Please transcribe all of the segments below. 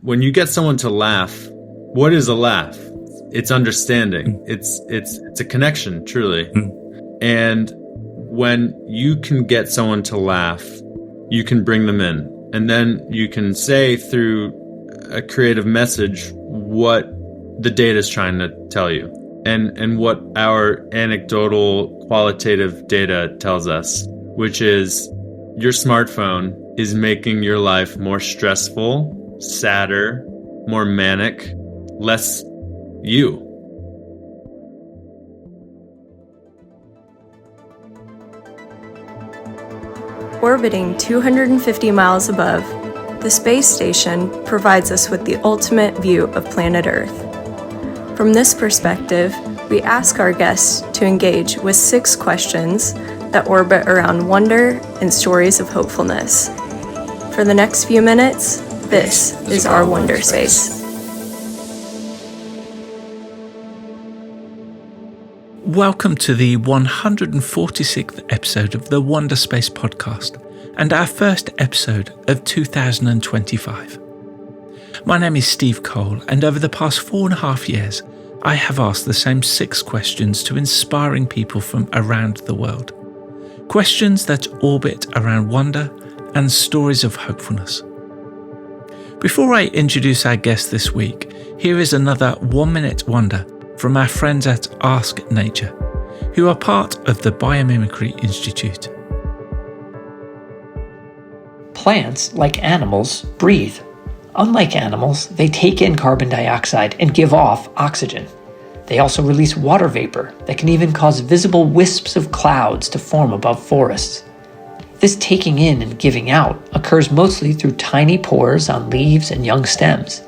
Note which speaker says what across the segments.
Speaker 1: when you get someone to laugh, what is a laugh? It's understanding. It's a connection, truly. And when you can get someone to laugh, you can bring them in. And then you can say through a creative message what the data is trying to tell you and what our anecdotal qualitative data tells us, which is your smartphone is making your life more stressful, sadder, more manic, less you.
Speaker 2: Orbiting 250 miles above, the space station provides us with the ultimate view of planet Earth. From this perspective, we ask our guests to engage with 6 questions that orbit around wonder and stories of hopefulness. For the next few minutes, this is our Wonderspace.
Speaker 3: Welcome to the 146th episode of the Wonderspace podcast and our first episode of 2025. My name is Steve Cole, and over the past 4.5 years, I have asked the same 6 questions to inspiring people from around the world. Questions that orbit around wonder and stories of hopefulness. Before I introduce our guest this week, here is another 1-minute wonder from our friends at Ask Nature, who are part of the Biomimicry Institute.
Speaker 4: Plants, like animals, breathe. Unlike animals, they take in carbon dioxide and give off oxygen. They also release water vapor that can even cause visible wisps of clouds to form above forests. This taking in and giving out occurs mostly through tiny pores on leaves and young stems,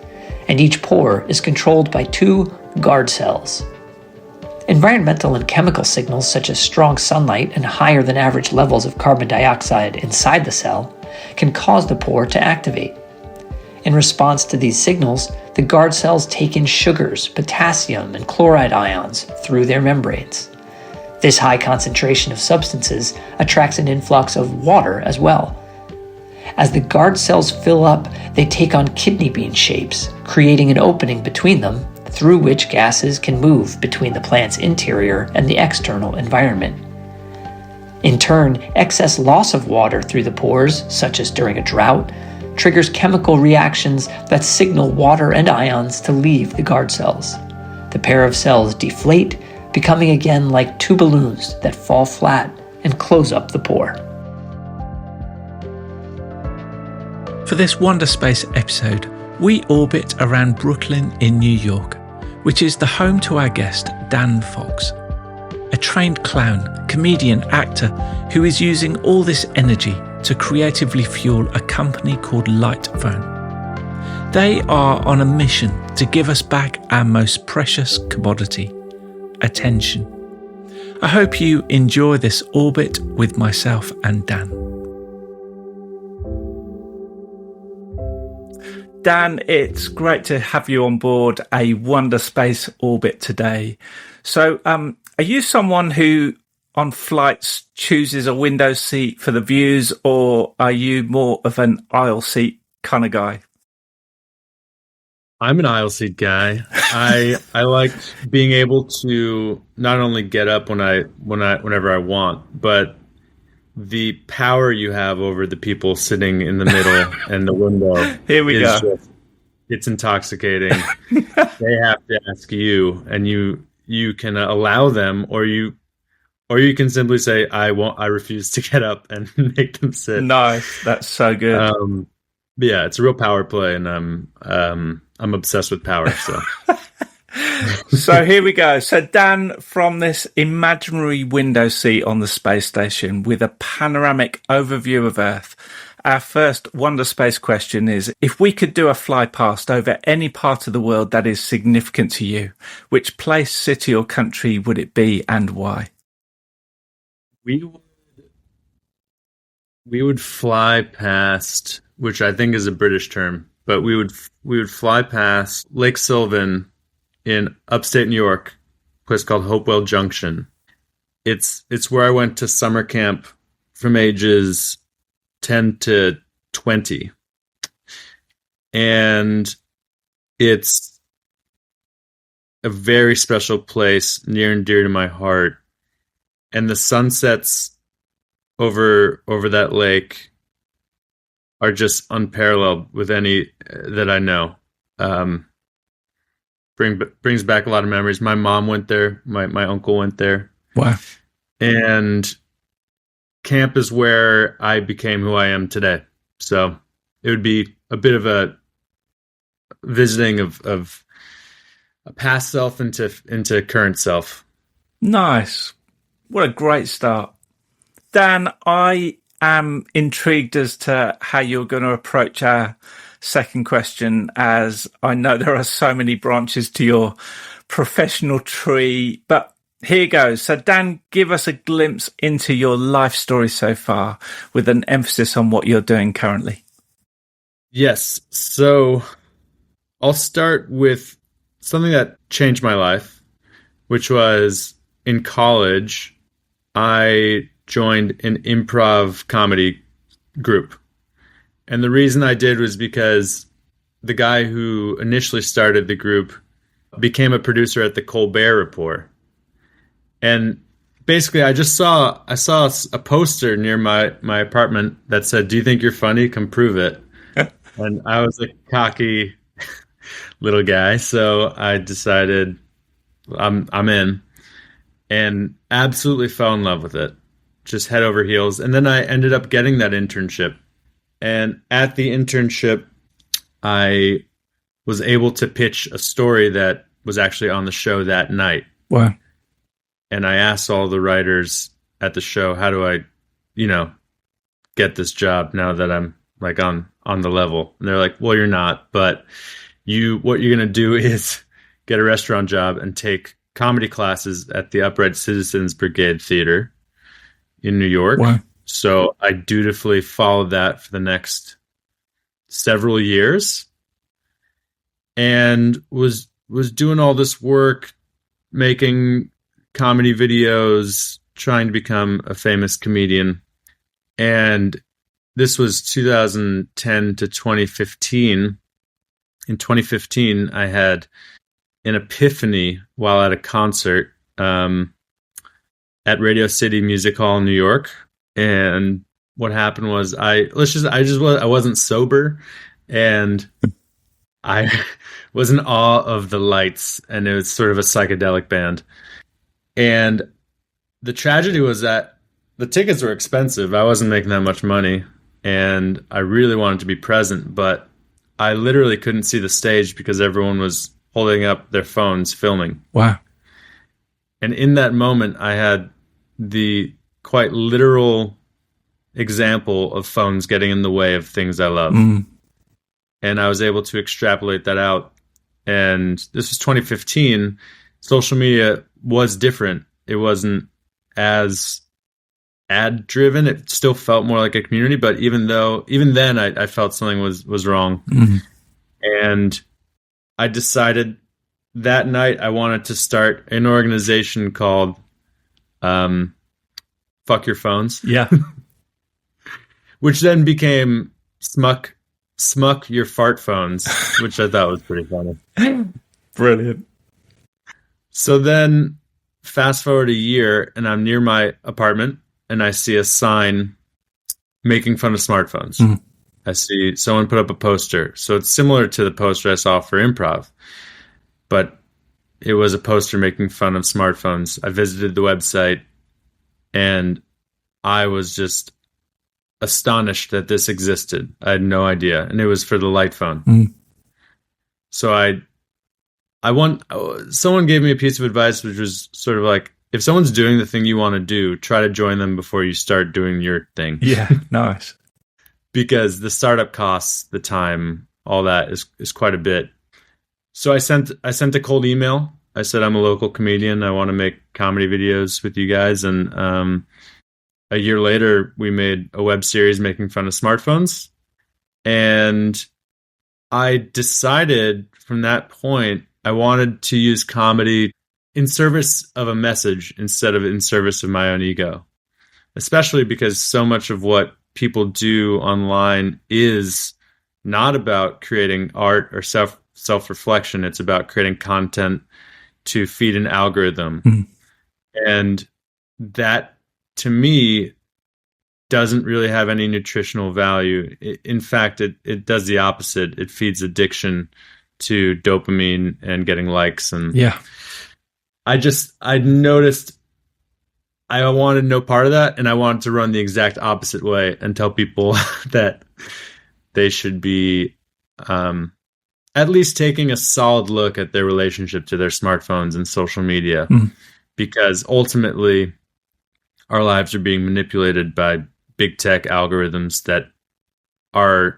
Speaker 4: and each pore is controlled by 2 guard cells. Environmental and chemical signals such as strong sunlight and higher than average levels of carbon dioxide inside the cell can cause the pore to activate. In response to these signals, the guard cells take in sugars, potassium, and chloride ions through their membranes. This high concentration of substances attracts an influx of water as well. As the guard cells fill up, they take on kidney bean shapes, creating an opening between them through which gases can move between the plant's interior and the external environment. In turn, excess loss of water through the pores, such as during a drought, triggers chemical reactions that signal water and ions to leave the guard cells. The pair of cells deflate, becoming again like 2 balloons that fall flat and close up the pore.
Speaker 3: For this Wonderspace episode, we orbit around Brooklyn in New York, which is the home to our guest, Dan Fox, a trained clown, comedian, actor who is using all this energy to creatively fuel a company called Lightphone. They are on a mission to give us back our most precious commodity, attention. I hope you enjoy this orbit with myself and Dan. Dan, it's great to have you on board a Wonderspace orbit today. So, are you someone who on flights chooses a window seat for the views, or are you more of an aisle seat kind of guy?
Speaker 1: I'm an aisle seat guy. I like being able to not only get up whenever I want, but the power you have over the people sitting in the middle and the window.
Speaker 3: Here we go.
Speaker 1: It's intoxicating. They have to ask you, and you can allow them, or you can simply say, I refuse to get up, and make them sit.
Speaker 3: Nice. That's so good.
Speaker 1: Yeah, it's a real power play, and I'm obsessed with power. So,
Speaker 3: so here we go. So Dan, from this imaginary window seat on the space station with a panoramic overview of Earth, our first Wonderspace question is: if we could do a fly past over any part of the world that is significant to you, which place, city, or country would it be, and why?
Speaker 1: We would fly past, which I think is a British term, but we would fly past Lake Sylvan in upstate New York, a place called Hopewell Junction. It's where I went to summer camp from ages 10 to 20. And It's a very special place, near and dear to my heart. And the sunsets over that lake are just unparalleled with any that I know. Brings back a lot of memories. My mom went there. My uncle went there.
Speaker 3: Wow.
Speaker 1: And camp is where I became who I am today. So it would be a bit of a visiting of a past self into current self.
Speaker 3: Nice. What a great start. Dan, I am intrigued as to how you're going to approach our second question, as I know there are so many branches to your professional tree, but here goes. So Dan, give us a glimpse into your life story so far with an emphasis on what you're doing currently.
Speaker 1: Yes. So I'll start with something that changed my life, which was in college, I joined an improv comedy group. And the reason I did was because the guy who initially started the group became a producer at the Colbert Report. And basically I saw a poster near my apartment that said, "Do you think you're funny? Come prove it." And I was a cocky little guy, so I decided I'm in, and absolutely fell in love with it, just head over heels. And then I ended up getting that internship, and at the internship, I was able to pitch a story that was actually on the show that night.
Speaker 3: Wow!
Speaker 1: And I asked all the writers at the show, "How do I, get this job now that I'm like on the level?" And they're like, "Well, you're not, but what you're going to do is get a restaurant job and take comedy classes at the Upright Citizens Brigade Theater in New York."
Speaker 3: Wow.
Speaker 1: So I dutifully followed that for the next several years, and was doing all this work, making comedy videos, trying to become a famous comedian. And this was 2010 to 2015. In 2015, I had an epiphany while at a concert at Radio City Music Hall in New York. And what happened was I wasn't sober, and I was in awe of the lights, and it was sort of a psychedelic band. And the tragedy was that the tickets were expensive. I wasn't making that much money, and I really wanted to be present, but I literally couldn't see the stage because everyone was holding up their phones filming.
Speaker 3: Wow.
Speaker 1: And in that moment, I had the quite literal example of phones getting in the way of things I love.
Speaker 3: Mm.
Speaker 1: And I was able to extrapolate that out. And this was 2015. Social media was different. It wasn't as ad driven. It still felt more like a community, but even then I felt something was wrong.
Speaker 3: Mm.
Speaker 1: And I decided that night I wanted to start an organization called Fuck Your Phones.
Speaker 3: Yeah.
Speaker 1: Which then became Smuck Your Fart Phones, which I thought was pretty funny.
Speaker 3: Brilliant.
Speaker 1: So then fast forward a year, and I'm near my apartment, and I see a sign making fun of smartphones. Mm-hmm. I see someone put up a poster. So it's similar to the poster I saw for improv, but it was a poster making fun of smartphones. I visited the website, and I was just astonished that this existed. I had no idea. And it was for the light phone. Mm. So someone gave me a piece of advice, which was sort of like, if someone's doing the thing you want to do, try to join them before you start doing your thing.
Speaker 3: Yeah, nice.
Speaker 1: Because the startup costs, the time, all that is quite a bit. So I sent a cold email. I said, I'm a local comedian. I want to make comedy videos with you guys. And a year later, we made a web series making fun of smartphones. And I decided from that point, I wanted to use comedy in service of a message instead of in service of my own ego, especially because so much of what people do online is not about creating art or self-reflection. It's about creating content to feed an algorithm. And that, to me, doesn't really have any nutritional value. In fact, it does the opposite. It feeds addiction to dopamine and getting likes. And I noticed I wanted no part of that, and I wanted to run the exact opposite way and tell people that they should be at least taking a solid look at their relationship to their smartphones and social media, because ultimately our lives are being manipulated by big tech algorithms that are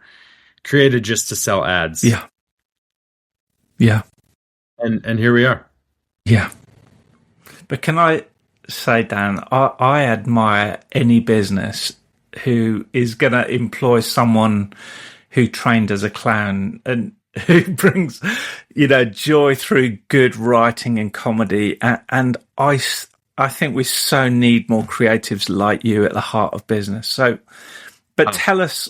Speaker 1: created just to sell ads. And here we are.
Speaker 3: But can I say, Dan, I admire any business who is going to employ someone who trained as a clown and who brings, joy through good writing and comedy. And I think we so need more creatives like you at the heart of business. But tell us,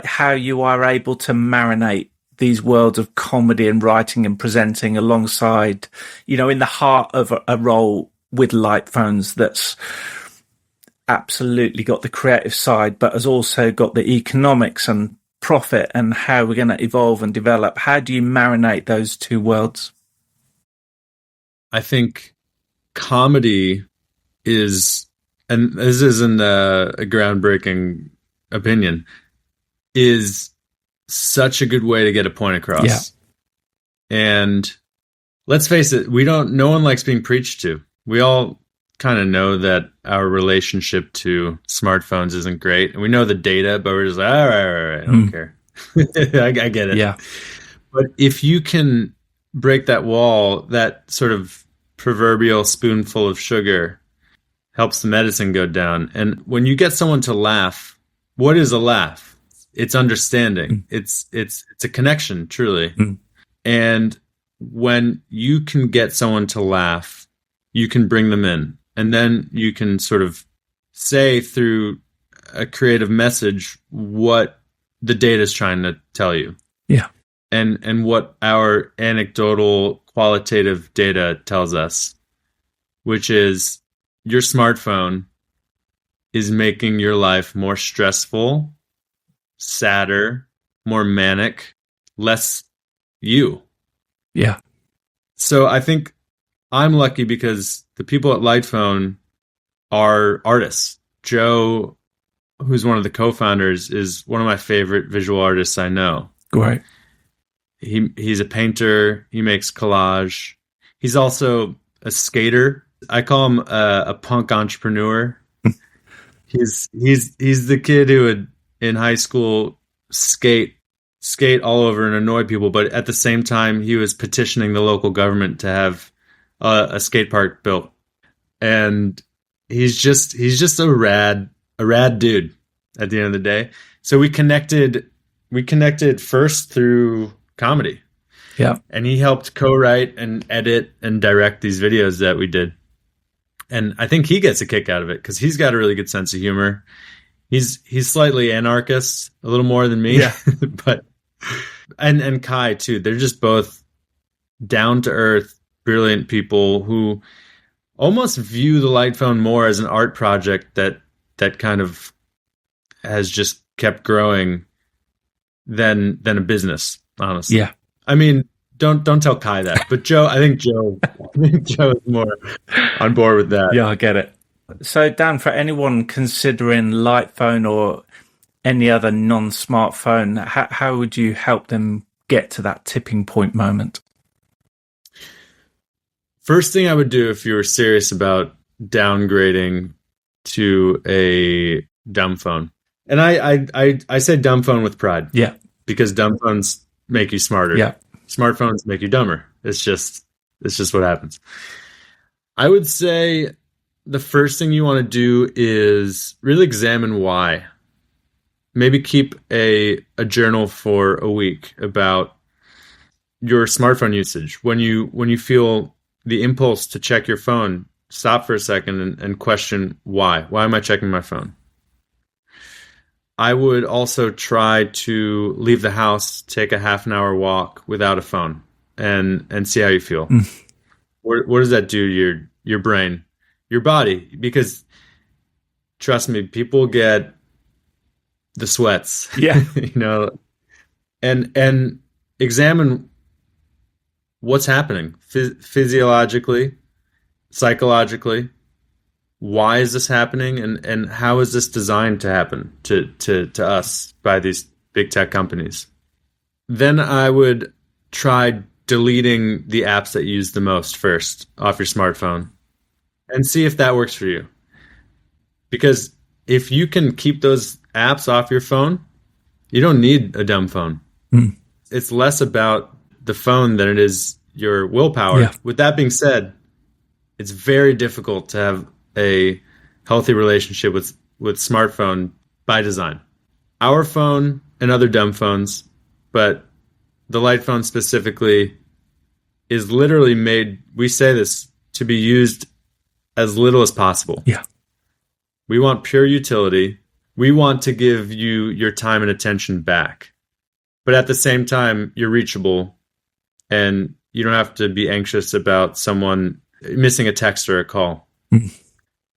Speaker 3: how you are able to marinate these worlds of comedy and writing and presenting alongside, in the heart of a role with light phones that's absolutely got the creative side, but has also got the economics and profit and how we're going to evolve and develop. How do you marinate those two worlds?
Speaker 1: I think comedy is, and this isn't a groundbreaking opinion, is such a good way to get a point across. And let's face it, no one likes being preached to. We all kind of know that our relationship to smartphones isn't great. And we know the data, but we're just like, all right, I don't care. I get it. But if you can break that wall, that sort of proverbial spoonful of sugar helps the medicine go down. And when you get someone to laugh, what is a laugh? It's understanding. It's a connection, truly. And when you can get someone to laugh, you can bring them in. And then you can sort of say through a creative message what the data is trying to tell you. And what our anecdotal qualitative data tells us, which is your smartphone is making your life more stressful, sadder, more manic, less you. So I think I'm lucky because the people at Lightphone are artists. Joe, who's one of the co-founders, is one of my favorite visual artists I know.
Speaker 3: Great.
Speaker 1: He's a painter. He makes collage. He's also a skater. I call him a punk entrepreneur. He's the kid who would in high school skate all over and annoy people, but at the same time he was petitioning the local government to have a skate park built. And he's just a rad dude at the end of the day. So we connected first through comedy. And he helped co-write and edit and direct these videos that we did. And I think he gets a kick out of it because he's got a really good sense of humor. He's slightly anarchist, a little more than me. But and Kai too. They're just both down to earth, brilliant people who almost view the Lightphone more as an art project that kind of has just kept growing than a business, honestly. I mean, don't tell Kai that, but I think Joe is more on board with that.
Speaker 3: I get it. So Dan, for anyone considering Lightphone or any other non-smartphone, how would you help them get to that tipping point moment?
Speaker 1: First thing I would do if you were serious about downgrading to a dumb phone, and I say dumb phone with pride, because dumb phones make you smarter. Smartphones make you dumber. It's just what happens. I would say the first thing you want to do is really examine why. Maybe keep a journal for a week about your smartphone usage. When you feel the impulse to check your phone, stop for a second and question why. Why am I checking my phone? I would also try to leave the house, take a half an hour walk without a phone, and see how you feel. What does that do to your brain, your body? Because trust me, people get the sweats.
Speaker 3: Yeah.
Speaker 1: And examine what's happening physiologically, psychologically. Why is this happening, and how is this designed to happen to us by these big tech companies? Then I would try deleting the apps that you use the most first off your smartphone and see if that works for you. Because if you can keep those apps off your phone, you don't need a dumb phone. It's less about the phone than it is your willpower.
Speaker 3: Yeah.
Speaker 1: With that being said, it's very difficult to have a healthy relationship with smartphone by design. Our phone and other dumb phones, but the light phone specifically, is literally made, we say this, to be used as little as possible.
Speaker 3: Yeah.
Speaker 1: We want pure utility. We want to give you your time and attention back. But at the same time, you're reachable, and you don't have to be anxious about someone missing a text or a call.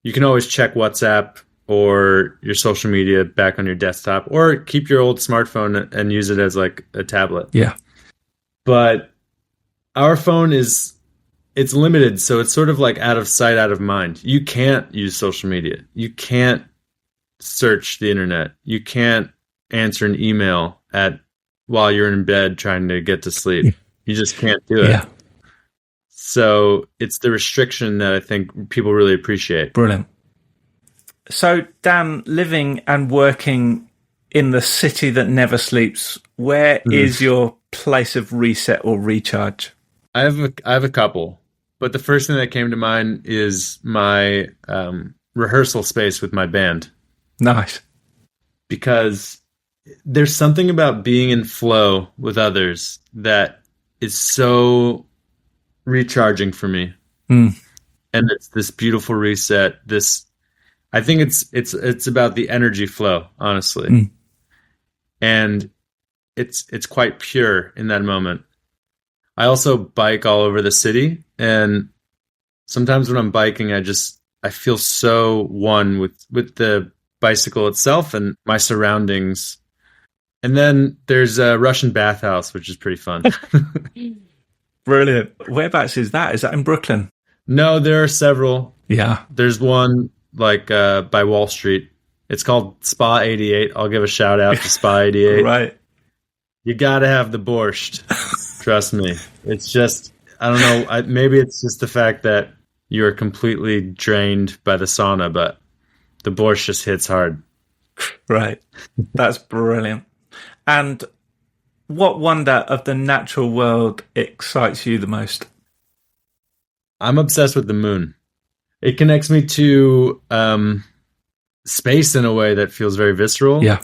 Speaker 1: You can always check WhatsApp or your social media back on your desktop, or keep your old smartphone and use it as like a tablet.
Speaker 3: Yeah.
Speaker 1: But our phone it's limited, so it's sort of like out of sight, out of mind. You can't use social media. You can't search the internet. You can't answer an email while you're in bed trying to get to sleep. You just can't do it.
Speaker 3: Yeah.
Speaker 1: So it's the restriction that I think people really appreciate.
Speaker 3: Brilliant. So, Dan, living and working in the city that never sleeps, where is your place of reset or recharge?
Speaker 1: I have a couple, but the first thing that came to mind is my rehearsal space with my band.
Speaker 3: Nice.
Speaker 1: Because there's something about being in flow with others that is so recharging for me. And it's this beautiful reset. I think it's about the energy flow, honestly. And it's quite pure in that moment. I also bike all over the city, and sometimes when I'm biking, I feel so one with the bicycle itself and my surroundings. And then there's a Russian bathhouse, which is pretty fun.
Speaker 3: Brilliant. Whereabouts is that? Is that in Brooklyn?
Speaker 1: No, there are several.
Speaker 3: Yeah.
Speaker 1: There's one by Wall Street. It's called Spa 88. I'll give a shout out to Spa 88.
Speaker 3: Right.
Speaker 1: You got to have the borscht. Trust me. It's just, I don't know. Maybe it's just the fact that you're completely drained by the sauna, but the borscht just hits hard.
Speaker 3: Right. That's brilliant. And what wonder of the natural world excites you the most?
Speaker 1: I'm obsessed with the moon. It connects me to space in a way that feels very visceral.
Speaker 3: Yeah.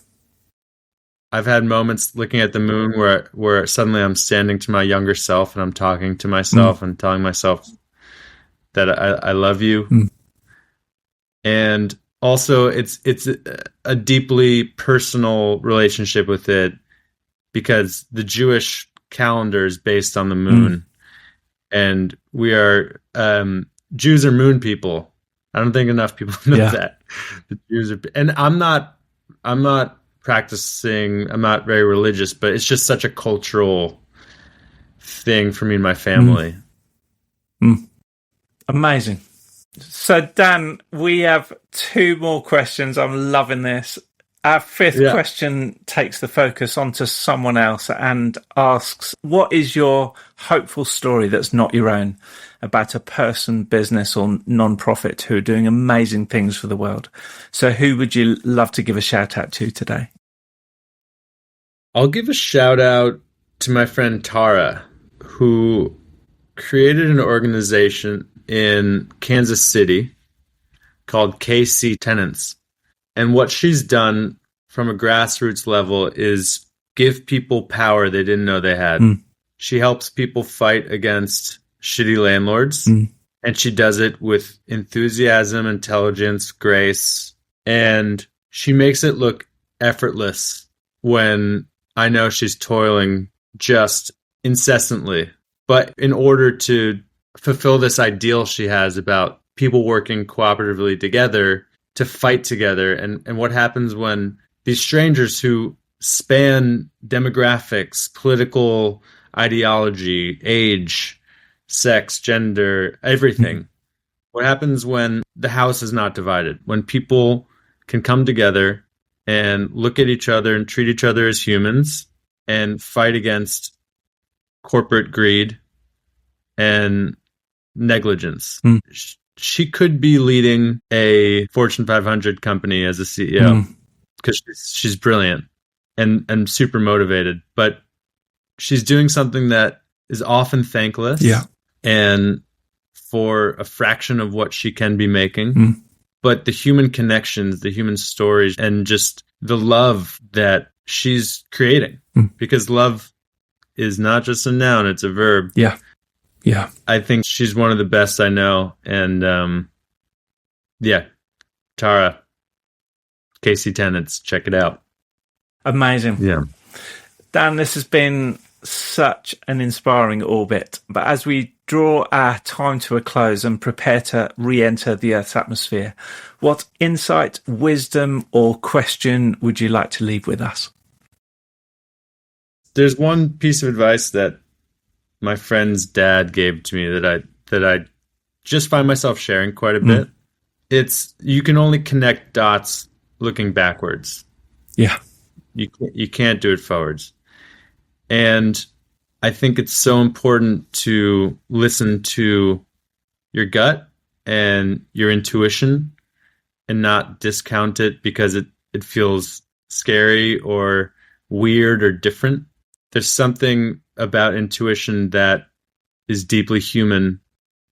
Speaker 1: I've had moments looking at the moon where suddenly I'm standing to my younger self and I'm talking to myself and telling myself that I love you. And also it's a deeply personal relationship with it, because the Jewish calendar is based on the moon, and we are Jews are moon people. I don't think enough people know that. The Jews are, and I'm not practicing. I'm not very religious, but it's just such a cultural thing for me and my family.
Speaker 3: Amazing. So, Dan, we have 2 more questions. I'm loving this. Our 5th question takes the focus onto someone else and asks, what is your hopeful story that's not your own about a person, business, or non-profit who are doing amazing things for the world? So who would you love to give a shout out to today?
Speaker 1: I'll give a shout out to my friend Tara, who created an organization in Kansas City called KC Tenants. And what she's done from a grassroots level is give people power they didn't know they had. She helps people fight against shitty landlords, and she does it with enthusiasm, intelligence, grace, and she makes it look effortless when I know she's toiling just incessantly. But in order to fulfill this ideal she has about people working cooperatively together to fight together, and what happens when these strangers who span demographics, political ideology, age, sex, gender, everything. What happens when the house is not divided? When people can come together and look at each other and treat each other as humans and fight against corporate greed and negligence. She could be leading a Fortune 500 company as a CEO because she's brilliant and super motivated, but she's doing something that is often thankless.
Speaker 3: Yeah.
Speaker 1: And for a fraction of what she can be making. But the human connections, the human stories, and just the love that she's creating. Because love is not just a noun, it's a verb.
Speaker 3: Yeah. Yeah.
Speaker 1: I think she's one of the best I know. And Tara, Casey Tenants, check it out.
Speaker 3: Amazing.
Speaker 1: Yeah.
Speaker 3: Dan, this has been such an inspiring orbit. But as we draw our time to a close and prepare to re-enter the Earth's atmosphere, what insight, wisdom, or question would you like to leave with us?
Speaker 1: There's one piece of advice that my friend's dad gave to me that I just find myself sharing quite a bit. It's, you can only connect dots looking backwards.
Speaker 3: Yeah.
Speaker 1: You can't do it forwards. And I think it's so important to listen to your gut and your intuition and not discount it because it feels scary or weird or different. There's something about intuition that is deeply human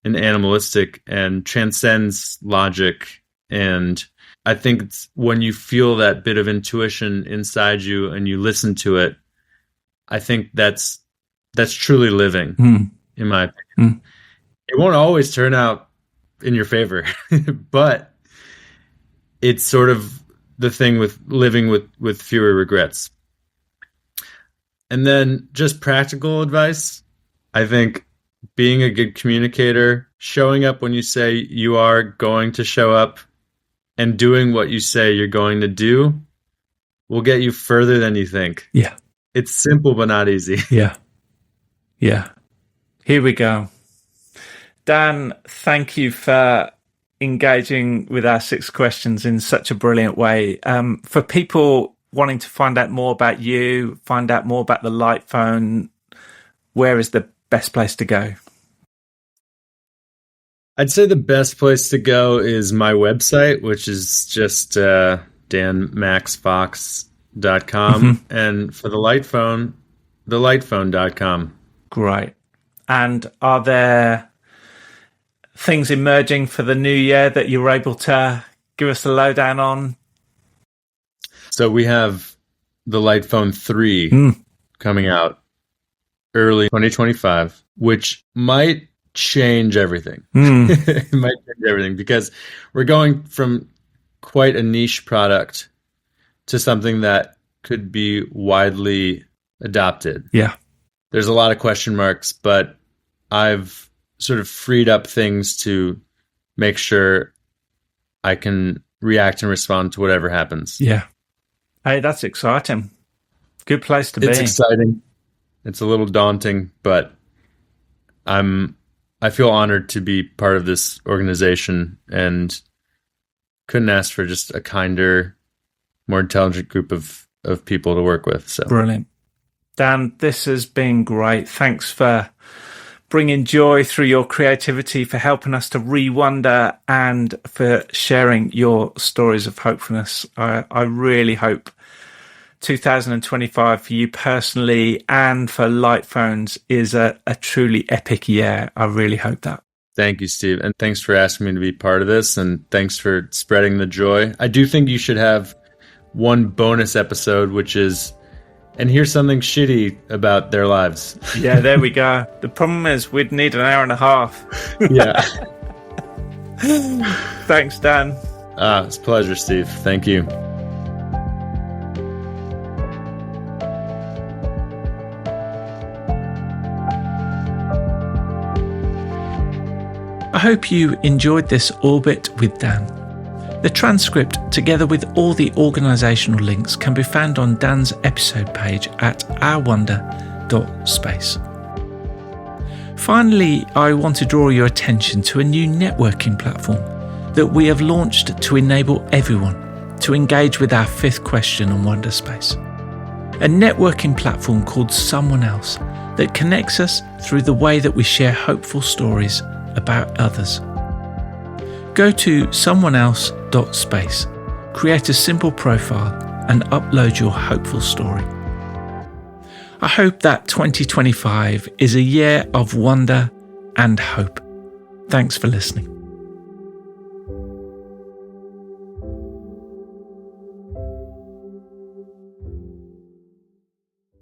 Speaker 1: and animalistic and transcends logic. And I think it's when you feel that bit of intuition inside you and you listen to it, I think that's truly living, in my opinion. It won't always turn out in your favor, but it's sort of the thing with living with fewer regrets. And then just practical advice. I think being a good communicator, showing up when you say you are going to show up, and doing what you say you're going to do will get you further than you think.
Speaker 3: Yeah.
Speaker 1: It's simple, but not easy.
Speaker 3: Yeah. Yeah. Here we go. Dan, thank you for engaging with our 6 questions in such a brilliant way. For people wanting to find out more about you, find out more about the Light Phone, where is the best place to go?
Speaker 1: I'd say the best place to go is my website, which is just danmaxfox.com. And for the Light Phone, thelightphone.com.
Speaker 3: Great. And are there things emerging for the new year that you're able to give us the lowdown on?
Speaker 1: So we have the Light Phone 3 coming out early 2025, which might change everything. It might change everything because we're going from quite a niche product to something that could be widely adopted.
Speaker 3: Yeah.
Speaker 1: There's a lot of question marks, but I've sort of freed up things to make sure I can react and respond to whatever happens.
Speaker 3: Yeah. Hey, that's exciting. Good place to be.
Speaker 1: It's exciting. It's a little daunting, but I feel honored to be part of this organization and couldn't ask for just a kinder, more intelligent group of people to work with. So
Speaker 3: brilliant. Dan, this has been great. Thanks for bringing joy through your creativity, for helping us to re-wonder, and for sharing your stories of hopefulness. I really hope 2025 for you personally and for Light Phones is a truly epic year. I really hope that.
Speaker 1: Thank you, Steve. And thanks for asking me to be part of this. And thanks for spreading the joy. I do think you should have one bonus episode, which is, and here's something shitty about their lives.
Speaker 3: Yeah, there we go. The problem is we'd need an hour and a half.
Speaker 1: Yeah.
Speaker 3: Thanks, Dan.
Speaker 1: It's a pleasure, Steve. Thank you.
Speaker 3: I hope you enjoyed this orbit with Dan. The transcript, together with all the organisational links, can be found on Dan's episode page at ourwonder.space. Finally, I want to draw your attention to a new networking platform that we have launched to enable everyone to engage with our fifth question on Wonderspace. A networking platform called Someone Else that connects us through the way that we share hopeful stories about others. Go to someoneelse.space, create a simple profile and upload your hopeful story. I hope that 2025 is a year of wonder and hope. Thanks for listening.